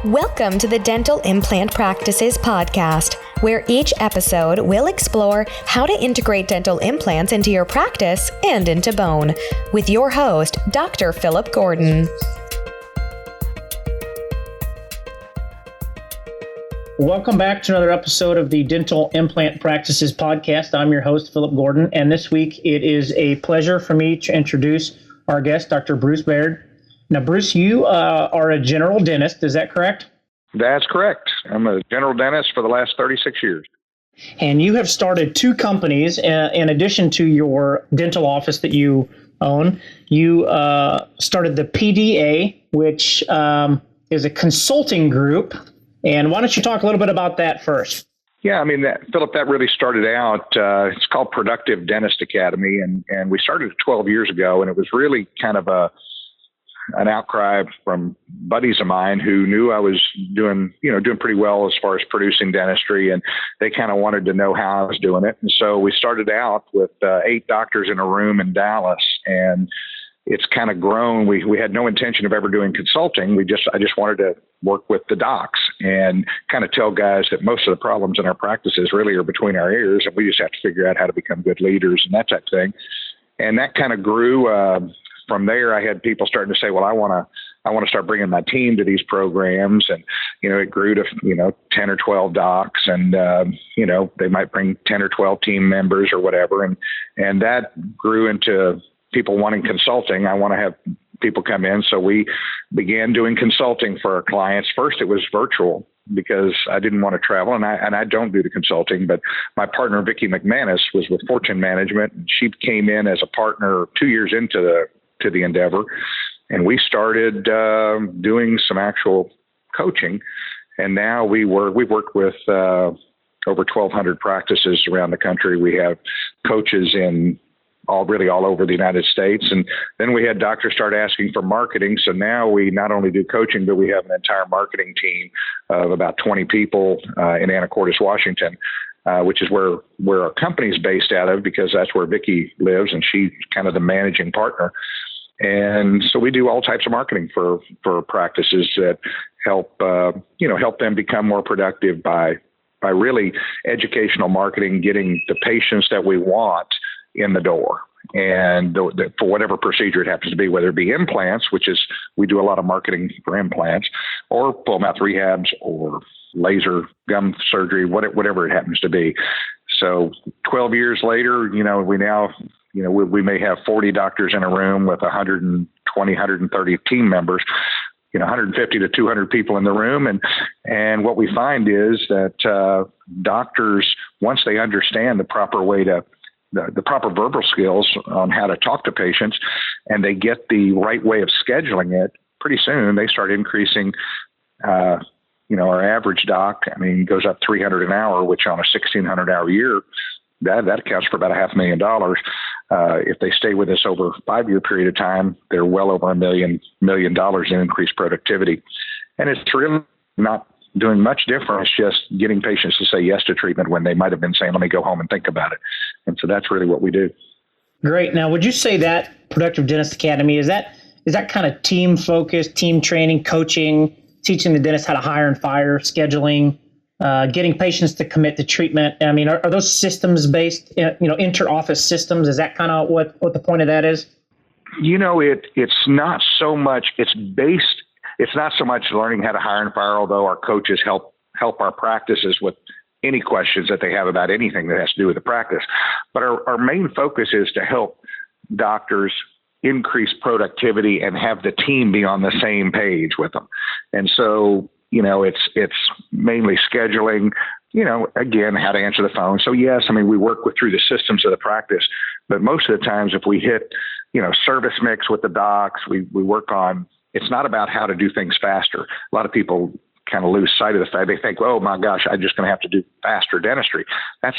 Welcome to the Dental Implant Practices podcast, where each episode will explore how to integrate dental implants into your practice and into bone, with your host, Dr. Philip Gordon. Welcome back to another episode of the Dental Implant Practices podcast. I'm your host, Philip Gordon, and this week it is a pleasure for me to introduce our guest, Dr. Bruce Baird. Now, Bruce, you are a general dentist, is that correct? That's correct. I'm a general dentist for the last 36 years. And you have started two companies in addition to your dental office that you own. You started the PDA, which is a consulting group. And why don't you talk a little bit about that first? Yeah, Philip, that really started out, it's called Productive Dentist Academy, and we started 12 years ago, and it was really kind of an outcry from buddies of mine who knew I was doing pretty well as far as producing dentistry, and they kind of wanted to know how I was doing it. And so we started out with 8 doctors in a room in Dallas, and it's kind of grown. We had no intention of ever doing consulting. I just wanted to work with the docs and kind of tell guys that most of the problems in our practices really are between our ears, and we just have to figure out how to become good leaders and that type of thing. And that kind of grew. From there, I had people starting to say, well, I want to start bringing my team to these programs. And, it grew to, 10 or 12 docs, and, they might bring 10 or 12 team members or whatever. And that grew into people wanting consulting. I want to have people come in. So we began doing consulting for our clients. First, it was virtual because I didn't want to travel, and I don't do the consulting, but my partner, Vicki McManus, was with Fortune Management, and she came in as a partner 2 years into the endeavor. And we started doing some actual coaching. And now we've worked with over 1,200 practices around the country. We have coaches in all over the United States. And then we had doctors start asking for marketing. So now we not only do coaching, but we have an entire marketing team of about 20 people in Anacortes, Washington, which is where our company is based out of, because that's where Vicki lives, and she's kind of the managing partner. And so we do all types of marketing for practices that help them become more productive by really educational marketing, getting the patients that we want in the door. And for whatever procedure it happens to be, whether it be implants, which is, we do a lot of marketing for implants, or full mouth rehabs, or laser gum surgery, whatever it happens to be. So 12 years later, we now, we may have 40 doctors in a room with 120, 130 team members, 150 to 200 people in the room. And what we find is that doctors, once they understand the proper way to, the proper verbal skills on how to talk to patients, and they get the right way of scheduling it, pretty soon they start increasing, our average doc, goes up 300 an hour, which on a 1,600 hour year, that accounts for about $500,000. If they stay with us over a 5-year period of time, they're well over $1 million in increased productivity. And it's really not doing much difference, just getting patients to say yes to treatment when they might have been saying, let me go home and think about it. And so that's really what we do. Great. Now, would you say that Productive Dentist Academy, is that kind of team focused, team training, coaching, teaching the dentist how to hire and fire, scheduling, getting patients to commit to treatment? Are those systems based, inter-office systems? Is that kind of what the point of that is? It's not so much, it's not so much learning how to hire and fire, although our coaches help our practices with any questions that they have about anything that has to do with the practice. But our main focus is to help doctors increase productivity and have the team be on the same page with them. And so, it's mainly scheduling, again, how to answer the phone. So yes, we work through the systems of the practice, but most of the times if we hit, service mix with the docs, we work on, it's not about how to do things faster. A lot of people kind of lose sight of the fact. They think, oh my gosh, I'm just going to have to do faster dentistry. That's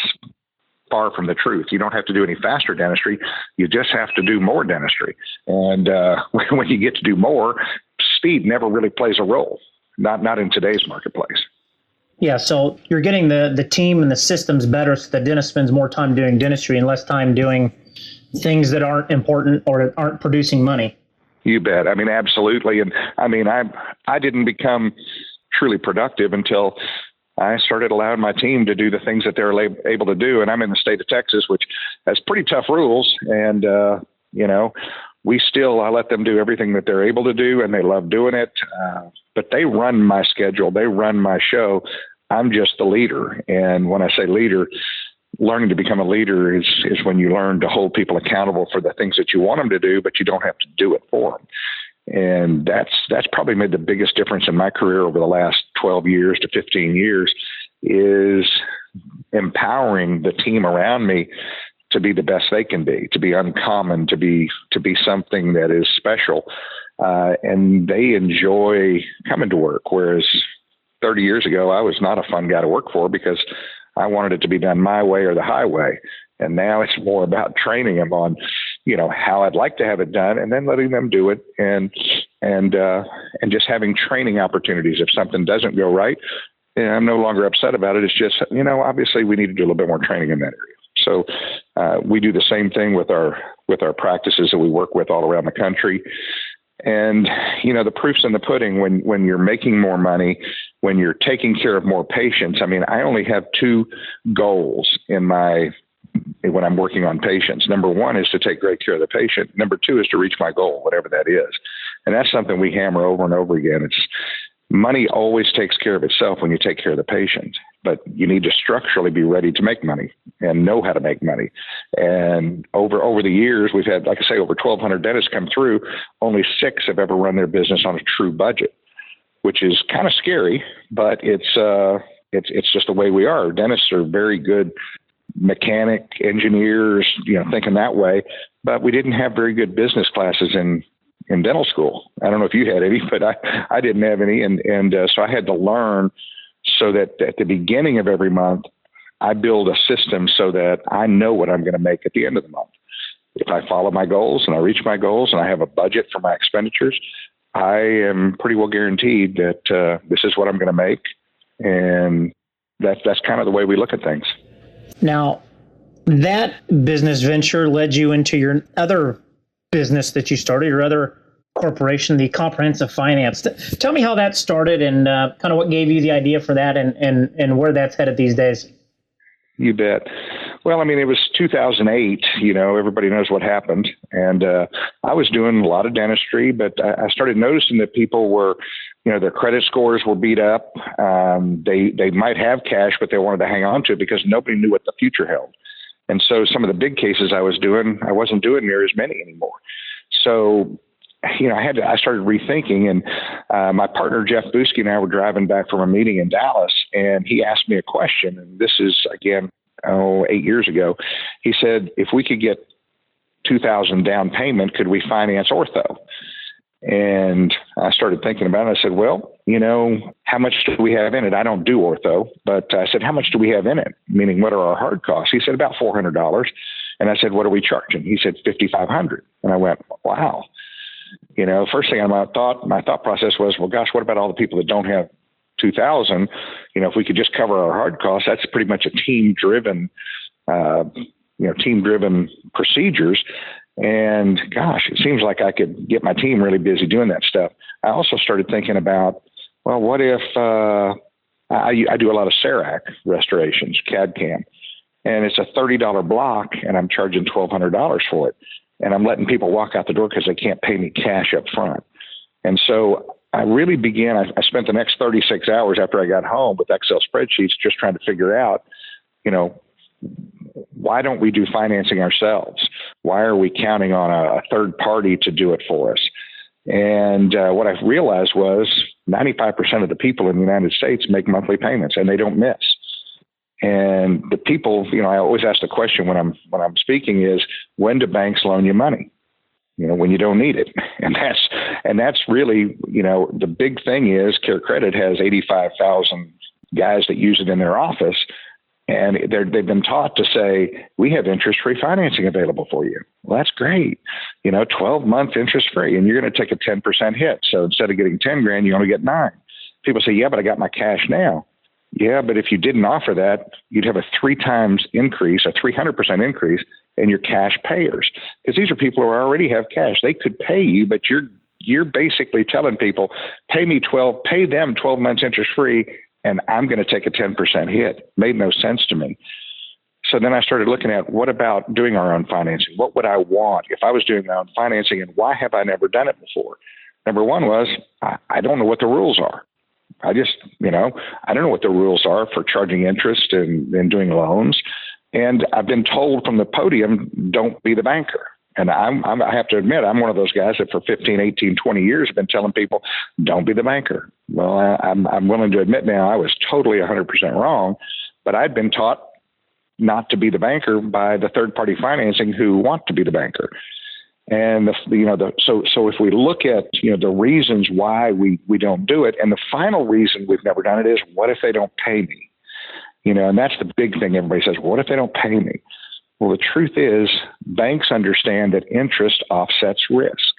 far from the truth. You don't have to do any faster dentistry. You just have to do more dentistry. And when you get to do more, speed never really plays a role, not in today's marketplace. Yeah, so you're getting the team and the systems better, so the dentist spends more time doing dentistry and less time doing things that aren't important or aren't producing money. You bet. Absolutely. And I didn't become truly productive until I started allowing my team to do the things that they're able to do. And I'm in the state of Texas, which has pretty tough rules. And, I let them do everything that they're able to do, and they love doing it. But they run my schedule. They run my show. I'm just the leader. And when I say leader, learning to become a leader is when you learn to hold people accountable for the things that you want them to do, but you don't have to do it for them. And that's probably made the biggest difference in my career over the last 12 years to 15 years, is empowering the team around me to be the best they can be, to be uncommon, to be something that is special. And they enjoy coming to work. Whereas 30 years ago, I was not a fun guy to work for because I wanted it to be done my way or the highway. And now it's more about training them on, how I'd like to have it done, and then letting them do it, and just having training opportunities. If something doesn't go right, I'm no longer upset about it. It's just, obviously we need to do a little bit more training in that area. So we do the same thing with our practices that we work with all around the country. And, the proof's in the pudding when you're making more money, when you're taking care of more patients. I mean, I only have two goals when I'm working on patients. Number one is to take great care of the patient. Number two is to reach my goal, whatever that is. And that's something we hammer over and over again. Money always takes care of itself when you take care of the patient, but you need to structurally be ready to make money and know how to make money. And over the years, we've had, like I say, over 1,200 dentists come through. Only 6 have ever run their business on a true budget, which is kind of scary, but it's just the way we are. Dentists are very good mechanic engineers, thinking that way, but we didn't have very good business classes in dental school. I don't know if you had any, but I didn't have any. And so I had to learn so that at the beginning of every month, I build a system so that I know what I'm going to make at the end of the month. If I follow my goals and I reach my goals and I have a budget for my expenditures, I am pretty well guaranteed that this is what I'm going to make. And that's kind of the way we look at things. Now, that business venture led you into your other business that you started, your other corporation, the Comprehensive Finance. Tell me how that started and kind of what gave you the idea for that and where that's headed these days. You bet. Well, I mean, it was 2008, everybody knows what happened. And I was doing a lot of dentistry, but I started noticing that people were, their credit scores were beat up. They might have cash, but they wanted to hang on to it because nobody knew what the future held. And so some of the big cases I wasn't doing near as many anymore. So, I started rethinking, and my partner, Jeff Buski, and I were driving back from a meeting in Dallas, and he asked me a question. And this is, again, 8 years ago. He said, if we could get $2,000 down payment, could we finance ortho? And I started thinking about it. I said, well, how much do we have in it? I don't do ortho, but I said, how much do we have in it? Meaning, what are our hard costs? He said, about $400. And I said, what are we charging? He said, $5,500. And I went, wow. First thing my thought process was, well, gosh, what about all the people that don't have 2,000? If we could just cover our hard costs, that's pretty much a team-driven procedures. And gosh, it seems like I could get my team really busy doing that stuff. I also started thinking about, well, what if I do a lot of CERAC restorations, CAD/CAM, and it's a $30 block, and I'm charging $1,200 for it. And I'm letting people walk out the door because they can't pay me cash up front. And so I really began, I spent the next 36 hours after I got home with Excel spreadsheets just trying to figure out, why don't we do financing ourselves? Why are we counting on a third party to do it for us? And what I realized was 95% of the people in the United States make monthly payments, and they don't miss. And the people, I always ask the question when I'm speaking is, when do banks loan you money? When you don't need it. And that's really, the big thing is Care Credit has 85,000 guys that use it in their office. And they've been taught to say, we have interest-free financing available for you. Well, that's great. 12-month interest-free, and you're going to take a 10% hit. So instead of getting 10 grand, you only get 9. People say, yeah, but I got my cash now. Yeah, but if you didn't offer that, you'd have a 300% increase in your cash payers. Because these are people who already have cash. They could pay you, but you're you're basically telling people, pay them 12 months interest free, and I'm going to take a 10% hit. Made no sense to me. So then I started looking at, what about doing our own financing? What would I want if I was doing my own financing, and why have I never done it before? Number one was, I don't know what the rules are. I don't know what the rules are for charging interest and doing loans. And I've been told from the podium, don't be the banker. And I have to admit, I'm one of those guys that for 15, 18, 20 years have been telling people, don't be the banker. Well, I'm willing to admit now I was totally 100% wrong, but I'd been taught not to be the banker by the third-party financing who want to be the banker. And so if we look at the reasons why we don't do it, and the final reason we've never done it is, what if they don't pay me? And that's the big thing. Everybody says, well, what if they don't pay me? Well, the truth is, banks understand that interest offsets risk.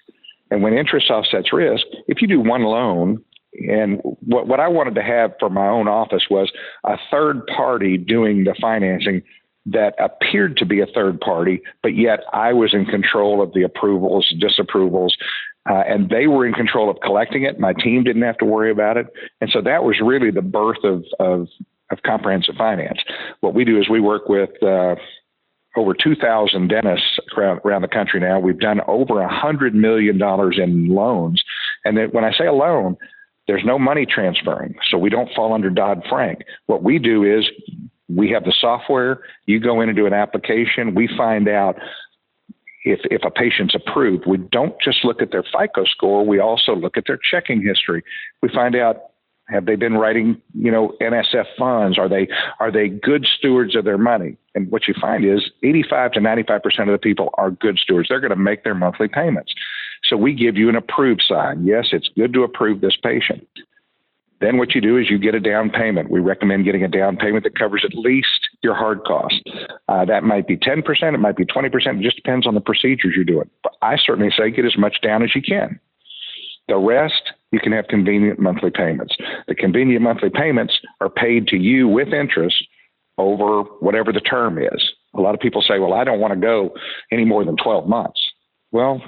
And when interest offsets risk, if you do one loan, and what I wanted to have for my own office was a third party doing the financing that appeared to be a third party, but yet I was in control of the approvals, disapprovals, and they were in control of collecting it. My team didn't have to worry about it. And so that was really the birth of comprehensive finance. What we do is we work with over 2,000 dentists around the country now. We've done over $100 million in loans. And then when I say a loan, there's no money transferring, so we don't fall under Dodd-Frank. What we do is we have the software. You go in and do an application. We find out if a patient's approved. We don't just look at their FICO score. We also look at their checking history. We find out, have they been writing, NSF funds? Are they good stewards of their money? And what you find is 85 to 95% of the people are good stewards. They're going to make their monthly payments. So we give you an approved sign. Yes, it's good to approve this patient. Then what you do is you get a down payment. We recommend getting a down payment that covers at least your hard costs. That might be 10%, it might be 20%. It just depends on the procedures you're doing. But I certainly say get as much down as you can. The rest, you can have convenient monthly payments. The convenient monthly payments are paid to you with interest over whatever the term is. A lot of people say, well, I don't want to go any more than 12 months. Well,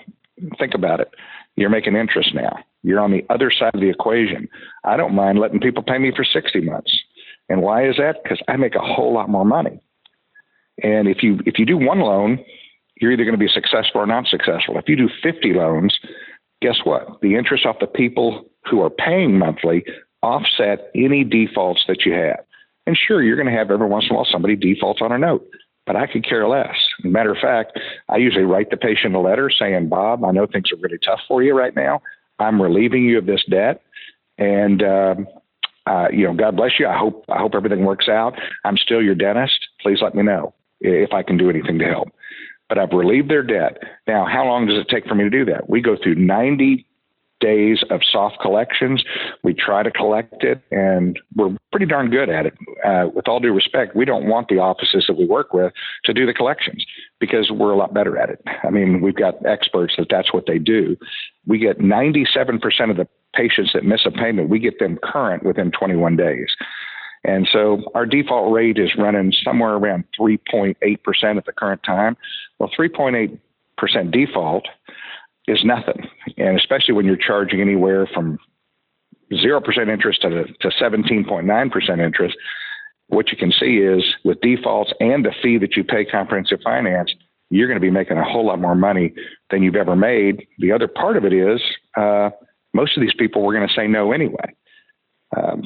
think about it. You're making interest now. You're on the other side of the equation. I don't mind letting people pay me for 60 months. And why is that? Because I make a whole lot more money. And if you do one loan, you're either going to be successful or not successful. If you do 50 loans, guess what? The interest off the people who are paying monthly offset any defaults that you have. And sure, you're going to have every once in a while somebody defaults on a note, but I could care less. As a matter of fact, I usually write the patient a letter saying, Bob, I know things are really tough for you right now. I'm relieving you of this debt. And, God bless you. I hope everything works out. I'm still your dentist. Please let me know if I can do anything to help. But I've relieved their debt. Now, how long does it take for me to do that? We go through 90 days of soft collections. We try to collect it, and we're pretty darn good at it. With all due respect, we don't want the offices that we work with to do the collections because we're a lot better at it. I mean, we've got experts that's what they do. We get 97% of the patients that miss a payment, we get them current within 21 days. And so our default rate is running somewhere around 3.8% at the current time. Well, 3.8% default is nothing. And especially when you're charging anywhere from 0% interest to 17.9% interest, what you can see is with defaults and the fee that you pay comprehensive finance, you're going to be making a whole lot more money than you've ever made. The other part of it is most of these people were going to say no anyway.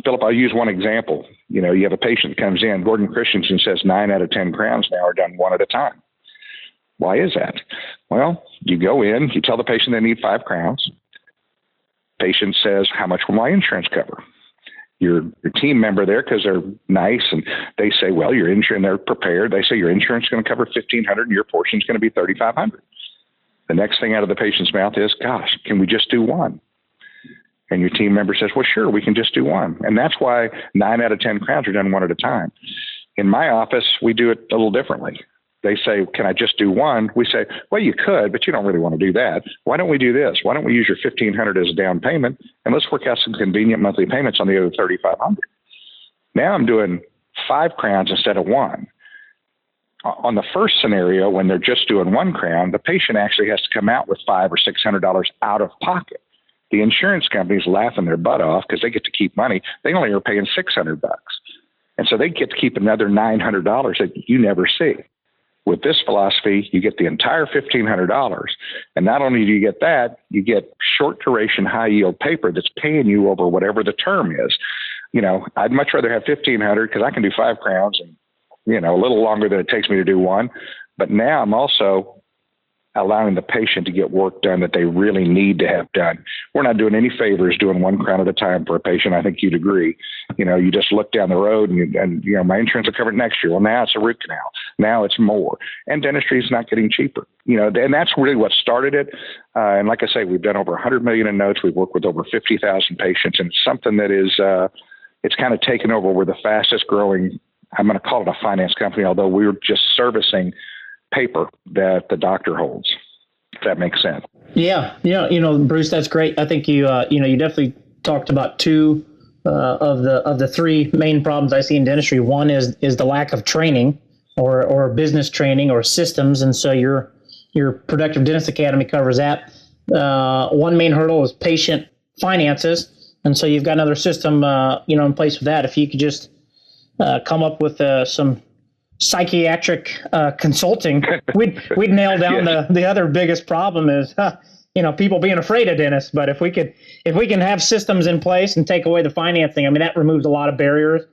Philip, I'll use one example. You have a patient that comes in, Gordon Christensen says 9 out of 10 crowns now are done one at a time. Why is that? Well, you go in, you tell the patient they need 5 crowns. Patient says, how much will my insurance cover? Your team member there, because they're nice, and they say, well, your insurance, they're prepared. They say your insurance is going to cover $1,500 and your portion is going to be $3,500. The next thing out of the patient's mouth is, gosh, can we just do one? And your team member says, well, sure, we can just do one. And that's why 9 out of 10 crowns are done one at a time. In my office, we do it a little differently. They say, can I just do one? We say, well, you could, but you don't really want to do that. Why don't we do this? Why don't we use your $1,500 as a down payment, and let's work out some convenient monthly payments on the other $3,500. Now I'm doing 5 crowns instead of 1. On the first scenario, when they're just doing 1 crown, the patient actually has to come out with $500 or $600 out of pocket. The insurance companies laughing their butt off because they get to keep money. They only are paying $600. And so they get to keep another $900 that you never see. With this philosophy, you get the entire $1,500. And not only do you get that, you get short duration, high yield paper that's paying you over whatever the term is. I'd much rather have $1,500 because I can do 5 crowns and, a little longer than it takes me to do one. But now I'm also allowing the patient to get work done that they really need to have done. We're not doing any favors doing 1 crown at a time for a patient. I think you'd agree. You just look down the road and my insurance will cover it next year. Well, now it's a root canal. Now it's more. And dentistry is not getting cheaper. And that's really what started it. And like I say, we've done over 100 million in notes. We've worked with over 50,000 patients, and it's something that is, it's kind of taken over. We're the fastest growing, I'm going to call it a finance company, although we're just servicing paper that the doctor holds, if that makes sense. Yeah. Bruce, that's great. I think you definitely talked about 2 of the 3 main problems I see in dentistry. One is the lack of training or business training or systems. And so your Productive Dentist Academy covers that. One main hurdle is patient finances. And so you've got another system, in place for that. If you could just come up with some psychiatric consulting, we'd nail down the other biggest problem is people being afraid of dentists. But if we can have systems in place and take away the financing, that removes a lot of barriers.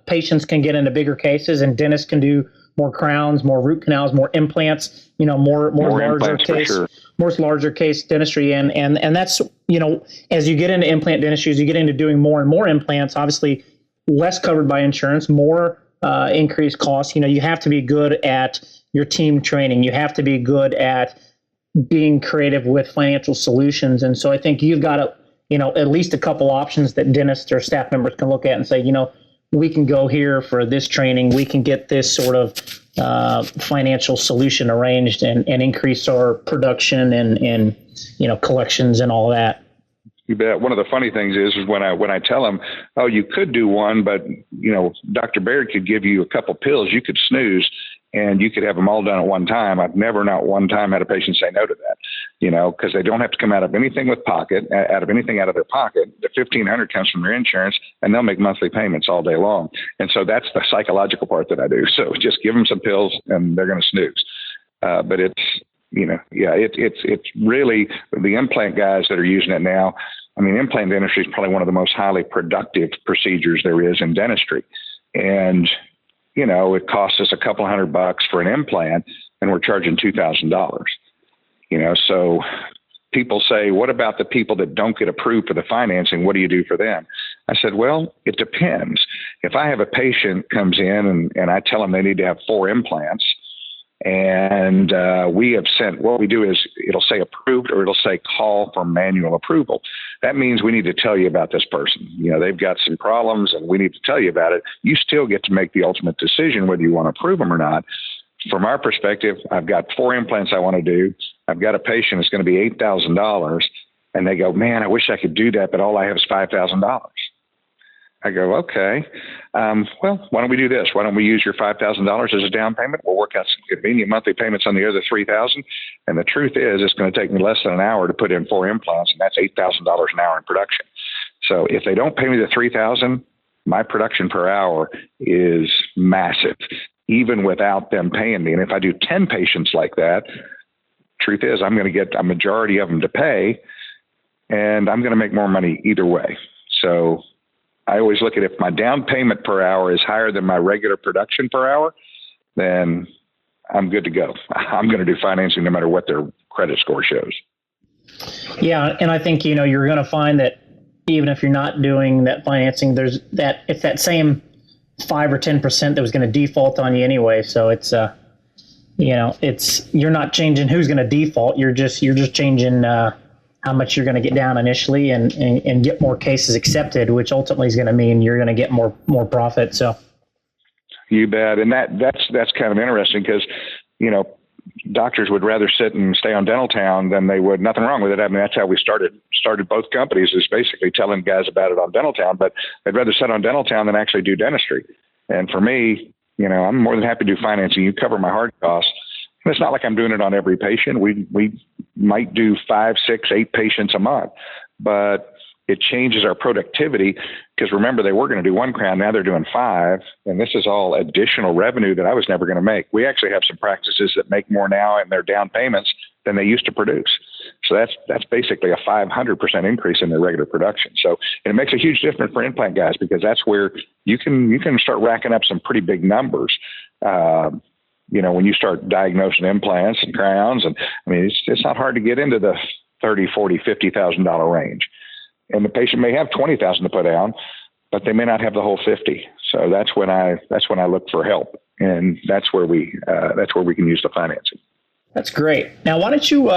Patients can get into bigger cases, and dentists can do more crowns, more root canals, more implants, more larger case, sure. More larger case dentistry. And that's, as you get into implant dentistry, as you get into doing more and more implants, obviously less covered by insurance, more increased costs. You have to be good at your team training. You have to be good at being creative with financial solutions. And so I think you've got at least a couple options that dentists or staff members can look at and say, we can go here for this training. We can get this sort of financial solution arranged and increase our production and collections and all that. You bet. One of the funny things is when I tell them, oh, you could do one, but Dr. Baird could give you a couple pills, you could snooze, and you could have them all done at one time. I've never, not one time, had a patient say no to that, because they don't have to come out of anything out of their pocket. The $1,500 comes from their insurance, and they'll make monthly payments all day long. And so that's the psychological part that I do. So just give them some pills, and they're going to snooze. But it's, it's really the implant guys that are using it now. Implant dentistry is probably one of the most highly productive procedures there is in dentistry. And, it costs us a couple $100 for an implant, and we're charging $2,000. So people say, what about the people that don't get approved for the financing? What do you do for them? I said, well, it depends. If I have a patient comes in and I tell them they need to have 4 implants, and we have sent, what we do is it'll say approved or it'll say call for manual approval. That means we need to tell you about this person. They've got some problems and we need to tell you about it. You still get to make the ultimate decision whether you want to approve them or not. From our perspective, I've got 4 implants I want to do. I've got a patient that's going to be $8,000, and they go, man, I wish I could do that, but all I have is $5,000. I go, okay, well, why don't we do this? Why don't we use your $5,000 as a down payment? We'll work out some convenient monthly payments on the other $3,000. And the truth is, it's going to take me less than an hour to put in 4 implants, and that's $8,000 an hour in production. So if they don't pay me the $3,000, my production per hour is massive, even without them paying me. And if I do 10 patients like that, truth is, I'm going to get a majority of them to pay, and I'm going to make more money either way. So I always look at if my down payment per hour is higher than my regular production per hour, then I'm good to go. I'm going to do financing no matter what their credit score shows. Yeah. And I think, you're going to find that even if you're not doing that financing, there's it's that same 5 or 10% that was going to default on you anyway. So it's, you're not changing who's going to default. You're just changing, how much you're going to get down initially and get more cases accepted, which ultimately is going to mean you're going to get more profit. So you bet. And that's kind of interesting because, doctors would rather sit and stay on Dental Town than they would. Nothing wrong with it. That's how we started both companies, is basically telling guys about it on Dental Town, but they'd rather sit on Dental Town than actually do dentistry. And for me, I'm more than happy to do financing. You cover my hard costs, And it's not like I'm doing it on every patient. We might do 5, 6, 8 patients a month, but it changes our productivity because remember, they were going to do 1 crown. Now they're doing 5. And this is all additional revenue that I was never going to make. We actually have some practices that make more now in their down payments than they used to produce. So that's basically a 500% increase in their regular production. So it makes a huge difference for implant guys because that's where you can start racking up some pretty big numbers. When you start diagnosing implants and crowns, and I mean, it's not hard to get into the $30,000, $40,000, $50,000 range. And the patient may have $20,000 to put down, but they may not have the whole 50. So that's when I look for help, and that's where we can use the financing. That's great. Now, why don't you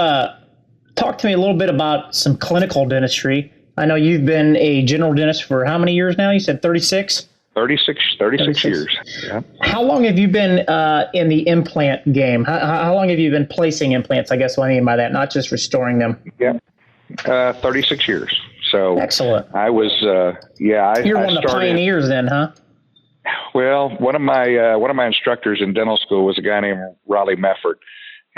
talk to me a little bit about some clinical dentistry? I know you've been a general dentist for how many years now? You said 36? 36 years. Yeah. How long have you been in the implant game? How long have you been placing implants? I guess what I mean by that, not just restoring them. Yeah. 36 years. So excellent. I was, You're one of the pioneers then, huh? Well, one of my instructors in dental school was a guy named Raleigh Mefford,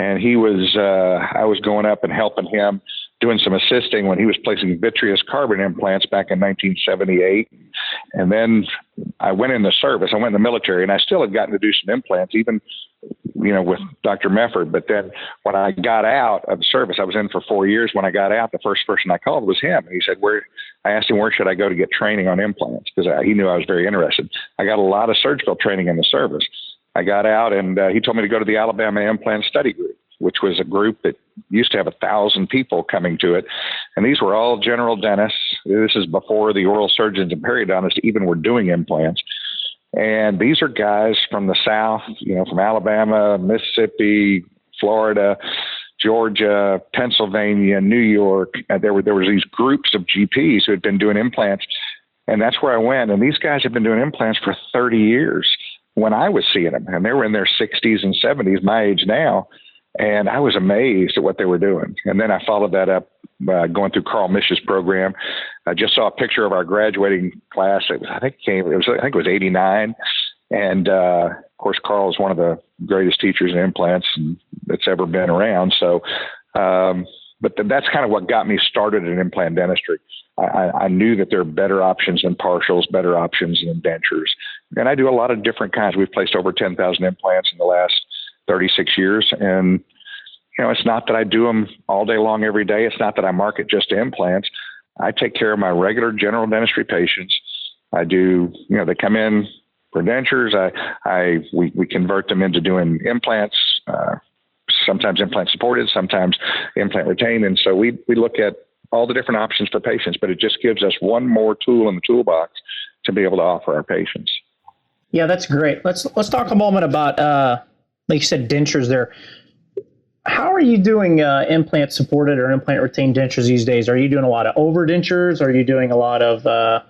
and he was, I was going up and helping him, doing some assisting when he was placing vitreous carbon implants back in 1978. And then I went in the service. I went in the military, and I still had gotten to do some implants, even, with Dr. Mefford. But then when I got out of the service, I was in for 4 years. When I got out, the first person I called was him. And he said, I asked him, where should I go to get training on implants? Because he knew I was very interested. I got a lot of surgical training in the service. I got out, and he told me to go to the Alabama Implant Study Group, which was a group that used to have 1,000 people coming to it. And these were all general dentists. This is before the oral surgeons and periodontists even were doing implants. And these are guys from the South, from Alabama, Mississippi, Florida, Georgia, Pennsylvania, New York. There were these groups of GPs who had been doing implants. And that's where I went. And these guys have been doing implants for 30 years when I was seeing them. And they were in their 60s and 70s, my age now. And I was amazed at what they were doing. And then I followed that up going through Carl Mish's program. I just saw a picture of our graduating class. I think it was 89. And of course, Carl is one of the greatest teachers in implants that's ever been around. So, but that's kind of what got me started in implant dentistry. I knew that there are better options than partials, better options than dentures. And I do a lot of different kinds. We've placed over 10,000 implants in the last 36 years. And, it's not that I do them all day long every day. It's not that I market just implants. I take care of my regular general dentistry patients. I do, they come in for dentures. We convert them into doing implants, sometimes implant supported, sometimes implant retained. And so we look at all the different options for patients, but it just gives us one more tool in the toolbox to be able to offer our patients. Yeah, that's great. Let's talk a moment about, like you said, dentures there. How are you doing implant supported or implant retained dentures these days? Are you doing a lot of over dentures? Are you doing a lot of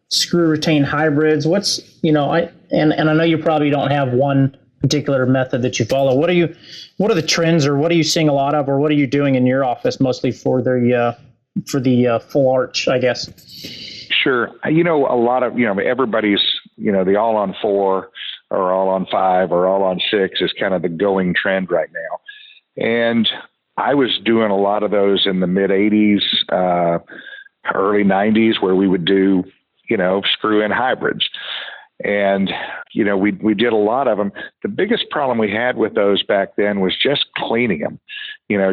screw retained hybrids? What's, and I know you probably don't have one particular method that you follow. What are the trends, or what are you seeing a lot of, or what are you doing in your office mostly for the full arch, I guess? Sure. A lot of, everybody's, the all on 4 or all on 5 or all on 6 is kind of the going trend right now. And I was doing a lot of those in the mid 80s, early 90s, where we would do, screw in hybrids. And, we did a lot of them. The biggest problem we had with those back then was just cleaning them,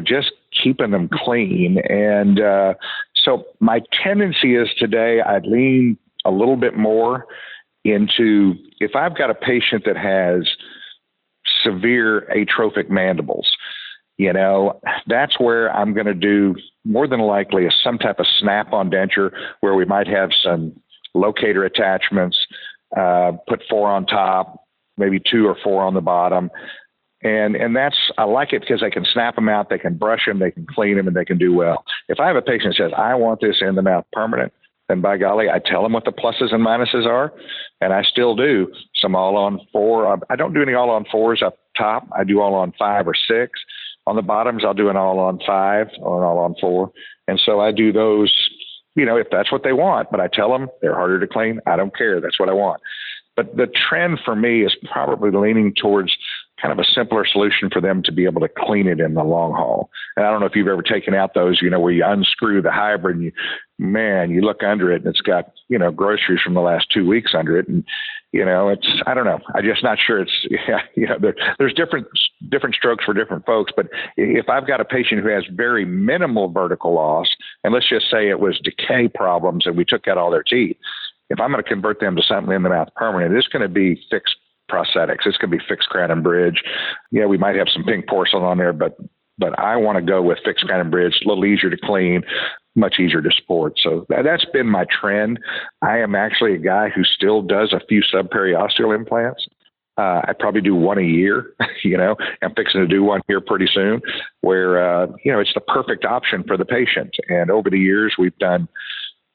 just keeping them clean. And so my tendency is today I'd lean a little bit more into, if I've got a patient that has severe atrophic mandibles, that's where I'm going to do more than likely some type of snap-on denture where we might have some locator attachments, put 4 on top, maybe 2 or 4 on the bottom. And I like it because they can snap them out, they can brush them, they can clean them, and they can do well. If I have a patient that says, I want this in the mouth permanent, then by golly, I tell them what the pluses and minuses are, and I still do some all on 4. I don't do any all on 4s up top. I do all on 5 or 6. On the bottoms, I'll do an all on 5 or an all on 4. And so I do those, if that's what they want, but I tell them they're harder to clean. I don't care. That's what I want. But the trend for me is probably leaning towards kind of a simpler solution for them to be able to clean it in the long haul. And I don't know if you've ever taken out those, where you unscrew the hybrid and you look under it and it's got, groceries from the last 2 weeks under it. And, I don't know. I'm just not sure there's different strokes for different folks. But if I've got a patient who has very minimal vertical loss, and let's just say it was decay problems and we took out all their teeth, if I'm going to convert them to something in the mouth permanent, it's going to be fixed prosthetics. It's going to be fixed crown and bridge. Yeah, we might have some pink porcelain on there, but I want to go with fixed crown and bridge, a little easier to clean, much easier to support. So that's been my trend. I am actually a guy who still does a few subperiosteal implants. I probably do one a year. I'm fixing to do one here pretty soon where, it's the perfect option for the patient. And over the years, we've done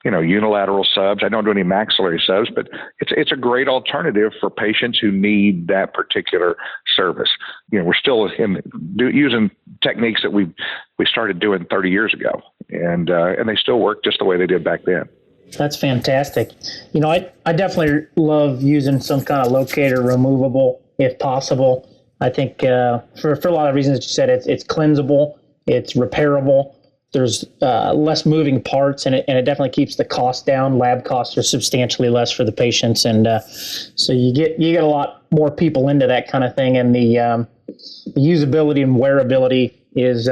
unilateral subs. I don't do any maxillary subs, but it's a great alternative for patients who need that particular service. We're still using techniques that we started doing 30 years ago, and they still work just the way they did back then. That's fantastic. I definitely love using some kind of locator removable if possible. I think for a lot of reasons, as you said, it's cleansable, it's repairable. There's less moving parts, and it definitely keeps the cost down. Lab costs are substantially less for the patients, and so you get a lot more people into that kind of thing. And the usability and wearability is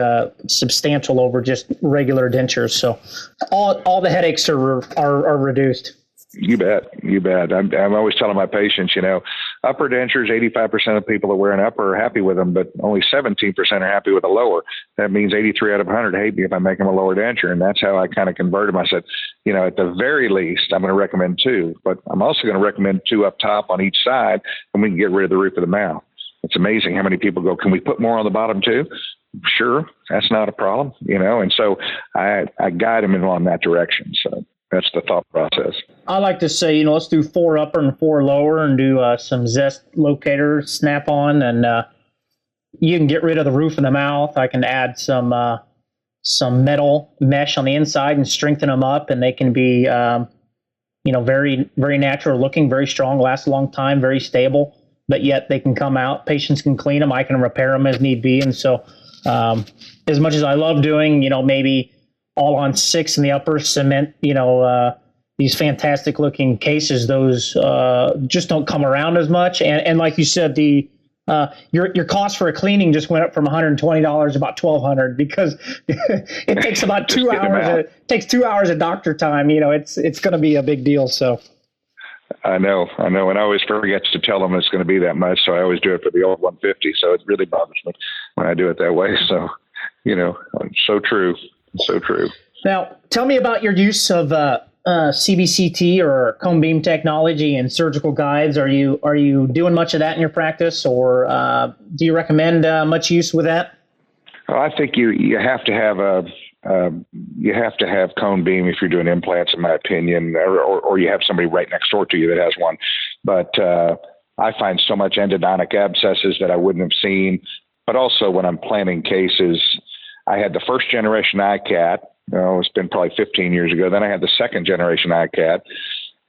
substantial over just regular dentures. So all the headaches are reduced. You bet. I'm always telling my patients, upper dentures, 85% of people that wear an upper are happy with them, but only 17% are happy with a lower. That means 83 out of 100 hate me if I make them a lower denture. And that's how I kind of convert them. I said, at the very least, I'm going to recommend 2, but I'm also going to recommend 2 up top on each side, and we can get rid of the roof of the mouth. It's amazing how many people go, can we put more on the bottom too? Sure. That's not a problem, and so I guide them along that direction. So that's the thought process. I like to say, let's do 4 upper and 4 lower and do some Zest locator snap on, and you can get rid of the roof of the mouth. I can add some metal mesh on the inside and strengthen them up, and they can be, very, very natural looking, very strong, last a long time, very stable, but yet they can come out. Patients can clean them. I can repair them as need be. And so as much as I love doing, maybe all on 6 in the upper cement, these fantastic looking cases, those just don't come around as much. And like you said, your cost for a cleaning just went up from $120 to about $1,200 because it takes about 2 hours. It takes 2 hours of doctor time. It's going to be a big deal. So. I know. And I always forget to tell them it's going to be that much. So I always do it for the old 150. So it really bothers me when I do it that way. So, so true. So true. Now, tell me about your use of CBCT or cone beam technology and surgical guides. Are you doing much of that in your practice, or do you recommend much use with that? Well, I think you have to have cone beam if you're doing implants, in my opinion, or you have somebody right next door to you that has one. But I find so much endodontic abscesses that I wouldn't have seen. But also when I'm planning cases, I had the first generation iCat. It's been probably 15 years ago. Then I had the second generation iCat.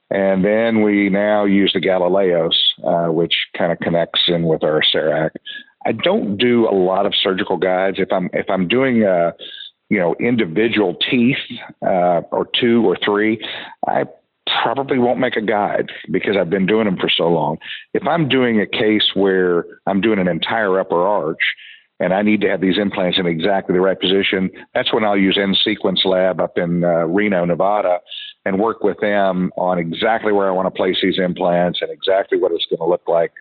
And then we now use the Galileos, which kind of connects in with our CERAC. I don't do a lot of surgical guides. If I'm doing individual teeth or 2 or 3, I probably won't make a guide because I've been doing them for so long. If I'm doing a case where I'm doing an entire upper arch and I need to have these implants in exactly the right position, that's when I'll use N-Sequence Lab up in Reno, Nevada, and work with them on exactly where I want to place these implants and exactly what it's going to look like.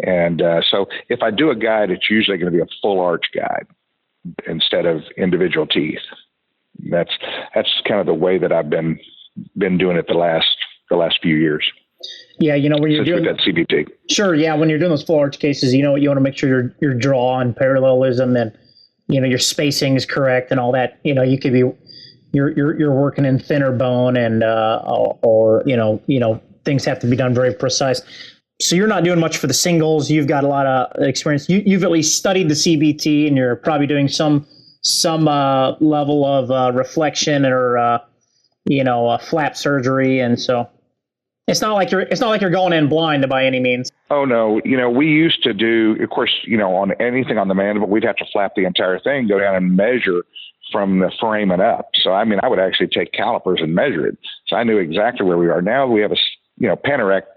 And so if I do a guide, it's usually going to be a full arch guide instead of individual teeth. That's kind of the way that I've been doing it the last few years. Yeah, when you're doing that CBT. Sure, yeah, when you're doing those full arch cases, you want to make sure your draw and parallelism and your spacing is correct and all that. You could be you're working in thinner bone and or things have to be done very precise. So you're not doing much for the singles. You've got a lot of experience. You've at least studied the CBT, and you're probably doing some level of reflection or flap surgery, and so. It's not like you're going in blind by any means. Oh no, we used to do, of course, on anything on the mandible, we'd have to flap the entire thing, go down and measure from the foramen up. So I would actually take calipers and measure it. So I knew exactly where we are. Now we have panorect.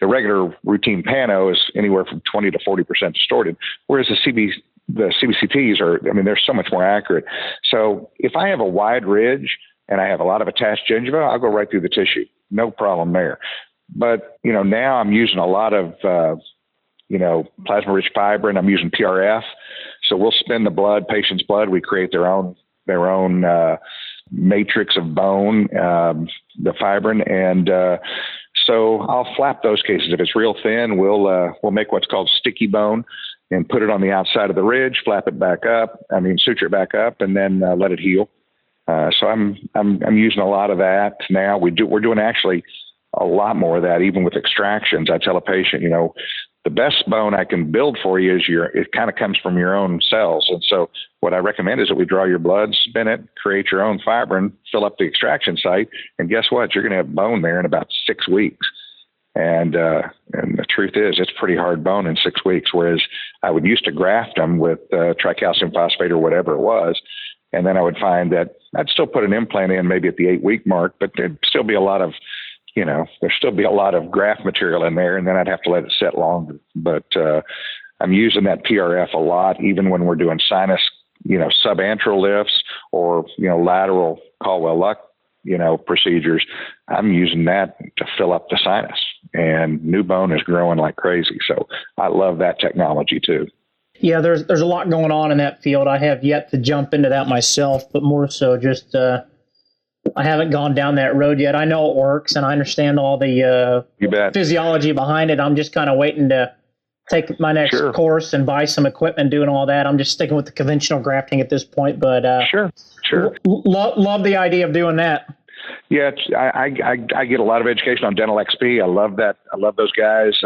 The regular routine pano is anywhere from 20 to 40% distorted, whereas the CBCTs are, they're so much more accurate. So if I have a wide ridge and I have a lot of attached gingiva, I'll go right through the tissue. No problem there. But, now I'm using a lot of, plasma-rich fibrin. I'm using PRF. So we'll spin the patient's blood. We create their own matrix of bone, the fibrin. And so I'll flap those cases. If it's real thin, we'll make what's called sticky bone and put it on the outside of the ridge, flap it back up, suture it back up, and then let it heal. So I'm using a lot of that now. We're doing actually a lot more of that, even with extractions. I tell a patient, the best bone I can build for you is it kind of comes from your own cells. And so what I recommend is that we draw your blood, spin it, create your own fibrin, fill up the extraction site, and guess what? You're going to have bone there in about 6 weeks. And the truth is, it's pretty hard bone in 6 weeks, whereas I would used to graft them with tricalcium phosphate or whatever it was. And then I would find that I'd still put an implant in maybe at the 8-week mark, but there'd still be a lot of graft material in there, and then I'd have to let it set longer. But I'm using that PRF a lot, even when we're doing sinus, subantral lifts or, lateral Caldwell-Luck, procedures. I'm using that to fill up the sinus, and new bone is growing like crazy. So I love that technology too. Yeah, there's a lot going on in that field. I have yet to jump into that myself, but more so just I haven't gone down that road yet. I know it works, and I understand all the physiology behind it. I'm just kind of waiting to take my next course and buy some equipment, doing all that. I'm just sticking with the conventional grafting at this point, but sure. Love the idea of doing that. Yeah, I get a lot of education on Dental XP. I love that. I love those guys.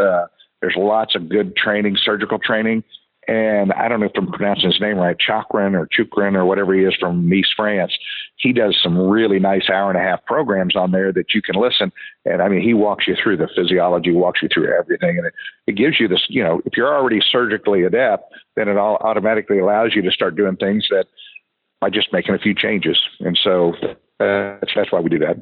There's lots of good training, surgical training. And I don't know if I'm pronouncing his name right, Chukrin or whatever he is from Nice, France. He does some really nice hour-and-a-half programs on there that you can listen. And he walks you through the physiology, walks you through everything. And it gives you this, if you're already surgically adept, then it all automatically allows you to start doing things that by just making a few changes. And so that's why we do that.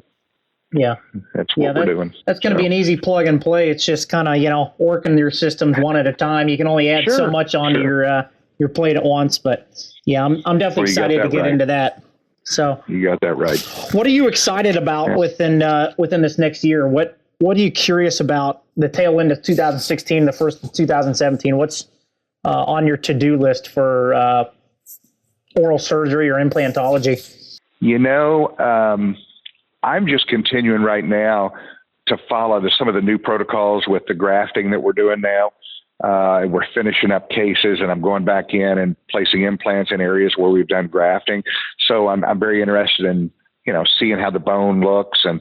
Yeah. That's what we're doing. That's going to be an easy plug and play. It's just kind of, working your systems one at a time. You can only add so much onto your plate at once, but yeah, I'm definitely excited to get into that. So you got that right. What are you excited about within this next year? What are you curious about the tail end of 2016, the first of 2017? What's on your to-do list for oral surgery or implantology? I'm just continuing right now to follow some of the new protocols with the grafting that we're doing now. We're finishing up cases, and I'm going back in and placing implants in areas where we've done grafting. So I'm very interested in, seeing how the bone looks and,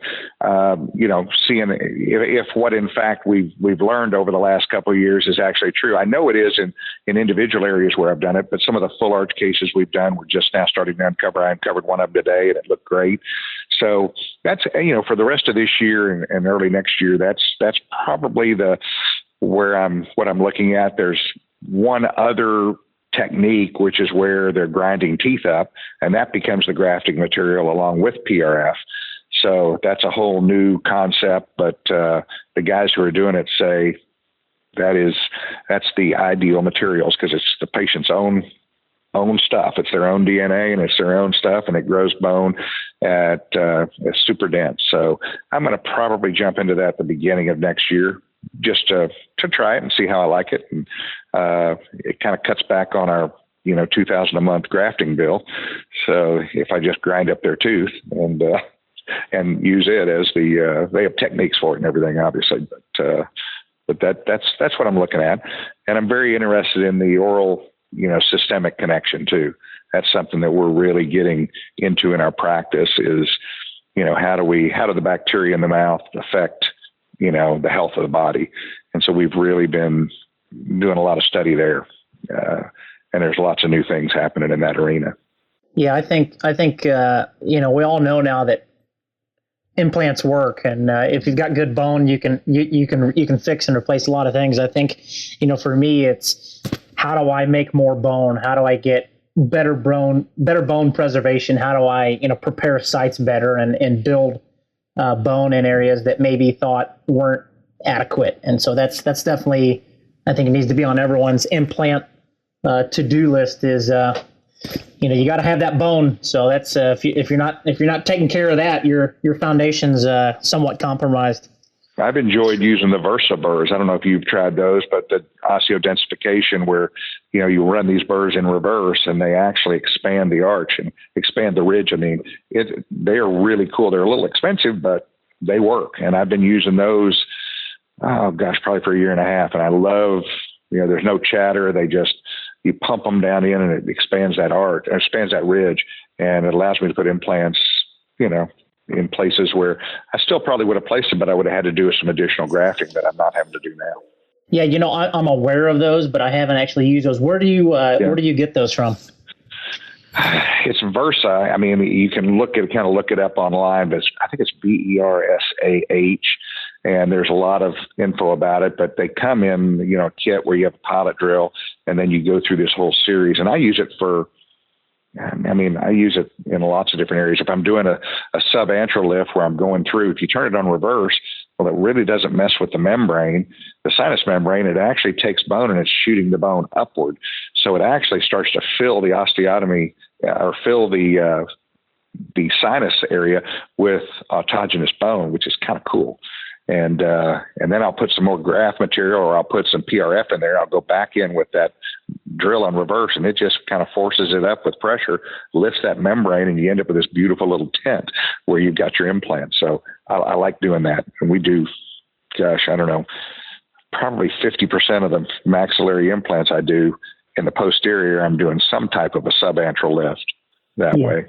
seeing if what in fact we've learned over the last couple of years is actually true. I know it is in individual areas where I've done it, but some of the full arch cases we've done, we're just now starting to uncover. I uncovered one of them today, and it looked great. So that's, for the rest of this year and early next year, that's probably what I'm looking at. There's one other technique, which is where they're grinding teeth up, and that becomes the grafting material along with PRF. So that's a whole new concept, but the guys who are doing it say that's the ideal materials because it's the patient's own stuff. It's their own DNA and it's their own stuff, and it grows bone at it's super dense. So I'm going to probably jump into that at the beginning of next year, just to try it and see how I like it. And it kind of cuts back on our, $2,000 a month grafting bill. So if I just grind up their tooth and use it as they have techniques for it and everything, obviously, but that's what I'm looking at. And I'm very interested in the oral, systemic connection too. That's something that we're really getting into in our practice is, how do the bacteria in the mouth affect the health of the body. And so we've really been doing a lot of study there. And there's lots of new things happening in that arena. Yeah, I think we all know now that implants work, and if you've got good bone, you can fix and replace a lot of things. I think, for me, it's how do I make more bone? How do I get better bone preservation? How do I prepare sites better and build bone in areas that maybe thought weren't adequate? And so that's definitely, I think it needs to be on everyone's implant to-do list. Is you got to have that bone. So that's if you're not taking care of that, your foundation's somewhat compromised. I've enjoyed using the Versa burrs. I don't know if you've tried those, but the osseodensification where, you run these burrs in reverse and they actually expand the arch and expand the ridge. I mean, they are really cool. They're a little expensive, but they work. And I've been using those, probably for a year and a half. And I love, there's no chatter. You pump them down in and it expands that arch, expands that ridge. And it allows me to put implants, in places where I still probably would have placed them, but I would have had to do some additional grafting that I'm not having to do now. Yeah, I'm aware of those, but I haven't actually used those. Where do you get those from? It's Versa. I mean, you can look it up online, but I think it's VERSAH, and there's a lot of info about it. But they come in, a kit where you have a pilot drill, and then you go through this whole series. And I use it in lots of different areas. If I'm doing a subantral lift where I'm going through, if you turn it on reverse, well, it really doesn't mess with the membrane, the sinus membrane. It actually takes bone and it's shooting the bone upward. So it actually starts to fill the osteotomy or fill the sinus area with autogenous bone, which is kind of cool. And then I'll put some more graft material, or I'll put some PRF in there. I'll go back in with that drill on reverse, and it just kind of forces it up with pressure, lifts that membrane, and you end up with this beautiful little tent where you've got your implant. So I like doing that. And we do, I don't know, probably 50% of the maxillary implants I do in the posterior, I'm doing some type of a subantral lift that way.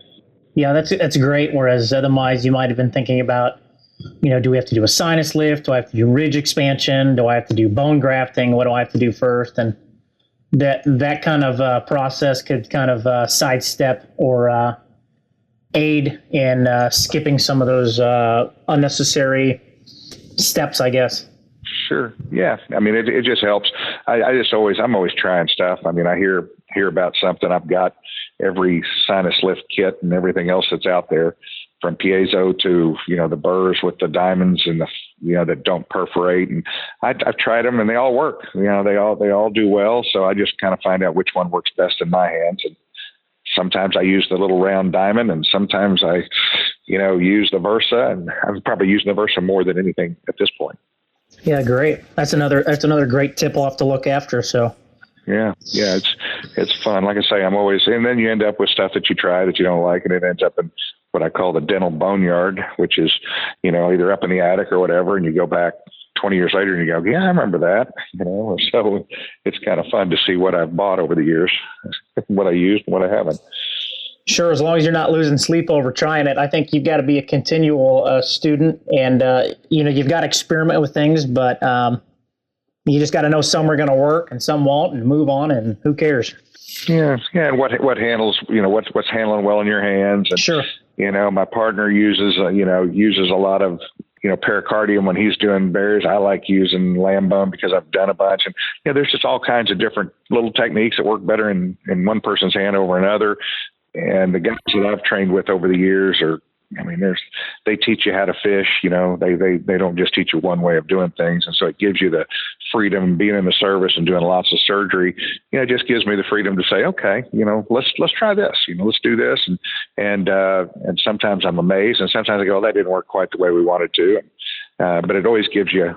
Yeah, that's great. Whereas otherwise you might have been thinking about, do we have to do a sinus lift? Do I have to do ridge expansion? Do I have to do bone grafting? What do I have to do first? And that kind of process could kind of sidestep or aid in skipping some of those unnecessary steps, I guess. Sure. Yeah. I mean, it just helps. I'm always trying stuff. I mean, I hear about something. I've got every sinus lift kit and everything else that's out there, from piezo to, the burrs with the diamonds and that don't perforate. And I've tried them and they all work. They all do well. So I just kind of find out which one works best in my hands. And sometimes I use the little round diamond, and sometimes I, use the Versa, and I'm probably using the Versa more than anything at this point. Yeah, great. That's another great tip we'll have to look after. So. Yeah, it's fun. Like I say, I'm always, and then you end up with stuff that you try that you don't like, and it ends up in what I call the dental boneyard, which is, either up in the attic or whatever, and you go back 20 years later and you go, yeah, I remember that, so it's kind of fun to see what I've bought over the years, what I used and what I haven't. Sure, as long as you're not losing sleep over trying it. I think you've got to be a continual student, and, you've got to experiment with things, but you just got to know some are going to work and some won't, and move on, and who cares? Yeah. And what handles, what's handling well in your hands. And, sure. My partner uses a lot of, pericardium when he's doing bears. I like using lamb bone because I've done a bunch. And, there's just all kinds of different little techniques that work better in one person's hand over another. And the guys that I've trained with over the years they teach you how to fish, they don't just teach you one way of doing things. And so it gives you the freedom, being in the service and doing lots of surgery, it just gives me the freedom to say, okay, let's try this, let's do this. And sometimes I'm amazed, and sometimes I go, that didn't work quite the way we wanted to. But it always gives you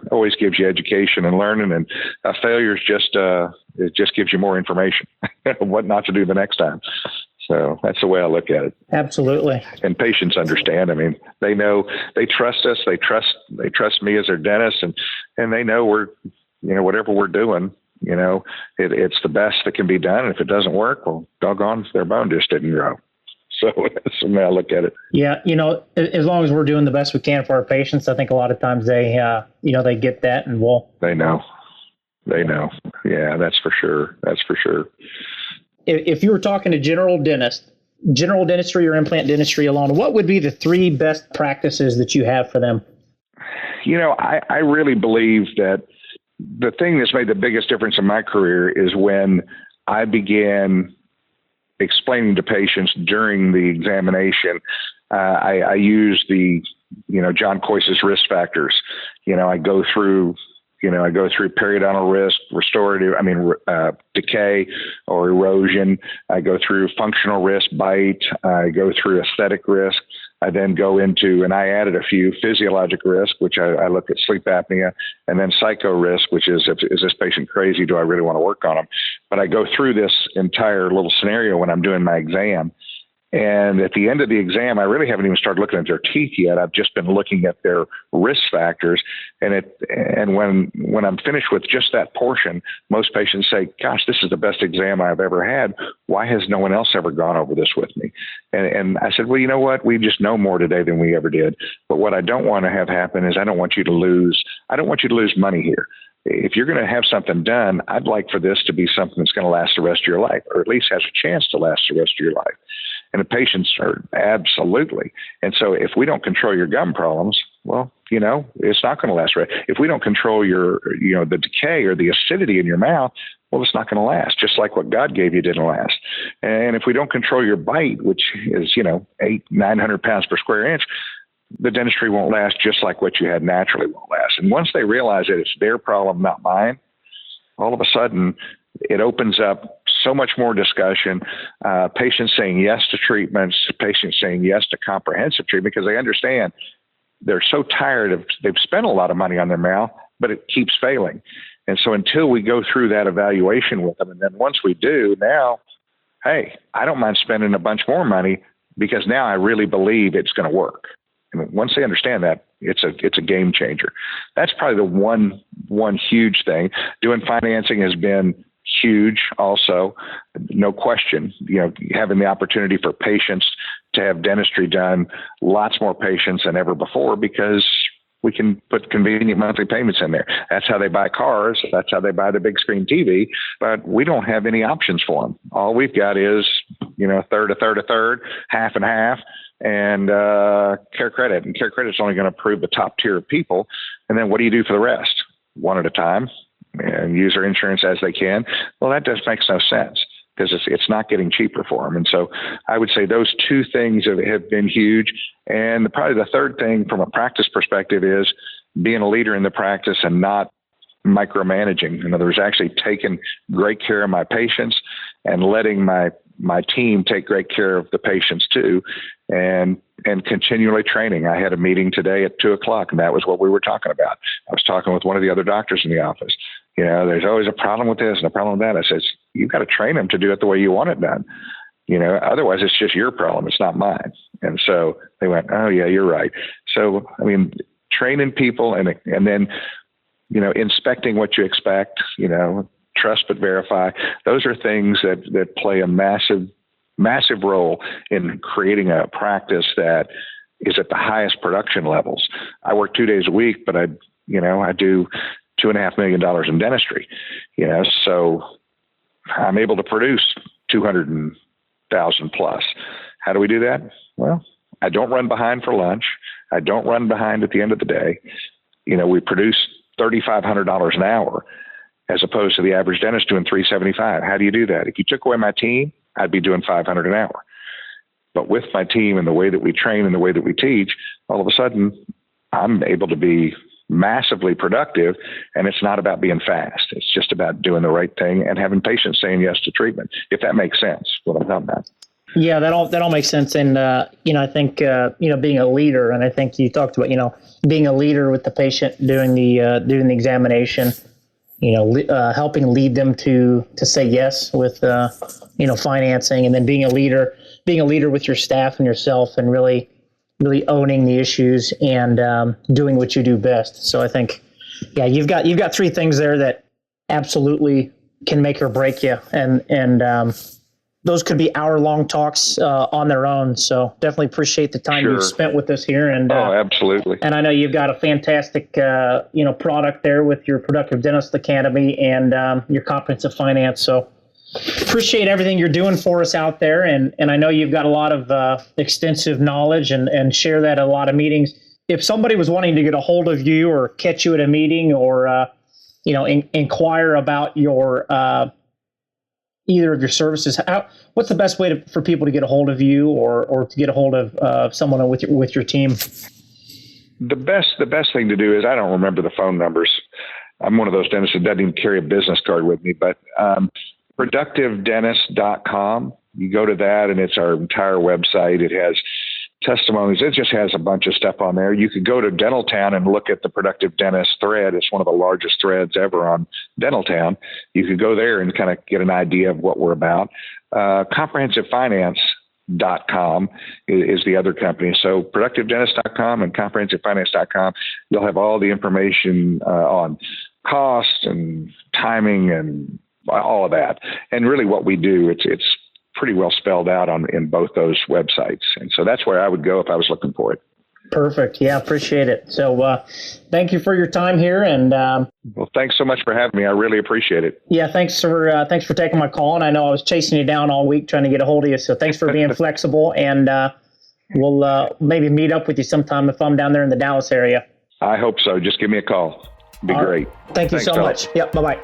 education and learning, and failure is it just gives you more information, what not to do the next time. So that's the way I look at it. Absolutely. And patients understand. I mean, they know, they trust us. They trust me as their dentist, and they know we're, whatever we're doing, it's the best that can be done. And if it doesn't work, well, doggone, their bone just didn't grow. So that's the way I look at it. Yeah. As long as we're doing the best we can for our patients, I think a lot of times they get that, and they know. Yeah, that's for sure. If you were talking to general dentist, general dentistry or implant dentistry alone, what would be the 3 best practices that you have for them? I really believe that the thing that's made the biggest difference in my career is when I began explaining to patients during the examination. I use the, John Coyce's risk factors. I go through periodontal risk, restorative, decay or erosion. I go through functional risk, bite. I go through aesthetic risk. I then go into, and I added a few, physiologic risk, which I look at sleep apnea, and then psycho risk, which is this patient crazy? Do I really want to work on them? But I go through this entire little scenario when I'm doing my exam. And at the end of the exam, I really haven't even started looking at their teeth yet. I've just been looking at their risk factors. And when I'm finished with just that portion, most patients say, gosh, this is the best exam I've ever had. Why has no one else ever gone over this with me? And I said, well, you know what? We just know more today than we ever did. But what I don't want to have happen is I don't want you to lose money here. If you're going to have something done, I'd like for this to be something that's going to last the rest of your life, or at least has a chance to last the rest of your life. And the patients are absolutely. And so if we don't control your gum problems, well, it's not going to last. Right? If we don't control your, the decay or the acidity in your mouth, well, it's not going to last. Just like what God gave you didn't last. And if we don't control your bite, which is, 900 pounds per square inch, the dentistry won't last, just like what you had naturally won't last. And once they realize that it's their problem, not mine, all of a sudden it opens up so much more discussion, patients saying yes to treatments, patients saying yes to comprehensive treatment because they understand they're so tired of, they've spent a lot of money on their mouth, but it keeps failing. And so until we go through that evaluation with them, and then once we do, now, hey, I don't mind spending a bunch more money because now I really believe it's going to work. And once they understand that, it's a game changer. That's probably the one huge thing. Doing financing has been huge also, no question. Having the opportunity for patients to have dentistry done, lots more patients than ever before because we can put convenient monthly payments in there. That's how they buy cars. That's how they buy the big screen TV. But we don't have any options for them. All we've got is, a third, half and half, and Care Credit. And Care Credit's only going to approve the top tier of people. And then what do you do for the rest? One at a time, and use their insurance as they can. Well, that just makes no sense because it's not getting cheaper for them. And so I would say those 2 things have been huge. And probably the third thing from a practice perspective is being a leader in the practice and not micromanaging. In other words, actually taking great care of my patients and letting my team take great care of the patients too, and continually training. I had a meeting today at 2:00, and that was what we were talking about. I was talking with one of the other doctors in the office. There's always a problem with this and a problem with that. I said, you've got to train them to do it the way you want it done. Otherwise it's just your problem. It's not mine. And so they went, oh yeah, you're right. So, training people and then, inspecting what you expect, trust but verify. Those are things that play a massive role in creating a practice that is at the highest production levels. I work 2 days a week, but I do $2.5 million in dentistry, so I'm able to produce 200,000 plus. How do we do that? Well, I don't run behind for lunch. I don't run behind at the end of the day. We produce $3,500 an hour as opposed to the average dentist doing $375. How do you do that? If you took away my team, I'd be doing $500 an hour. But with my team and the way that we train and the way that we teach, all of a sudden I'm able to be massively productive, and it's not about being fast. It's just about doing the right thing and having patients saying yes to treatment, if that makes sense, what I'm talking about. Yeah, that all makes sense. And, I think, being a leader, and I think you talked about, being a leader with the patient doing the examination, helping lead them to say yes with, financing, and then being a leader with your staff and yourself, and really owning the issues and doing what you do best. So I think, yeah, you've got 3 things there that absolutely can make or break you. And those could be hour-long talks on their own. So definitely appreciate the time you've spent with us here. And absolutely. And I know you've got a fantastic, product there with your Productive Dentist Academy and your comprehensive finance. So Appreciate everything you're doing for us out there. And I know you've got a lot of extensive knowledge and share that at a lot of meetings. If somebody was wanting to get a hold of you or catch you at a meeting or, inquire about your either of your services, what's the best way for people to get a hold of you or to get a hold of someone with your team? The best thing to do is, I don't remember the phone numbers. I'm one of those dentists that doesn't even carry a business card with me, but productivedentist.com. You go to that and it's our entire website. It has testimonies. It just has a bunch of stuff on there. You could go to Dentaltown and look at the Productive Dentist thread. It's one of the largest threads ever on Dentaltown. You could go there and kind of get an idea of what we're about. Comprehensivefinance.com is the other company. So productivedentist.com and comprehensivefinance.com, you'll have all the information on cost and timing and all of that. And really what we do, it's pretty well spelled out in both those websites. And so that's where I would go if I was looking for it. Perfect. Yeah, appreciate it. So thank you for your time here. And well, thanks so much for having me. I really appreciate it. Yeah, thanks for taking my call. And I know I was chasing you down all week trying to get a hold of you. So thanks for being flexible. And we'll maybe meet up with you sometime if I'm down there in the Dallas area. I hope so. Just give me a call. It'd be great. Thanks, so much. Yep. Bye-bye.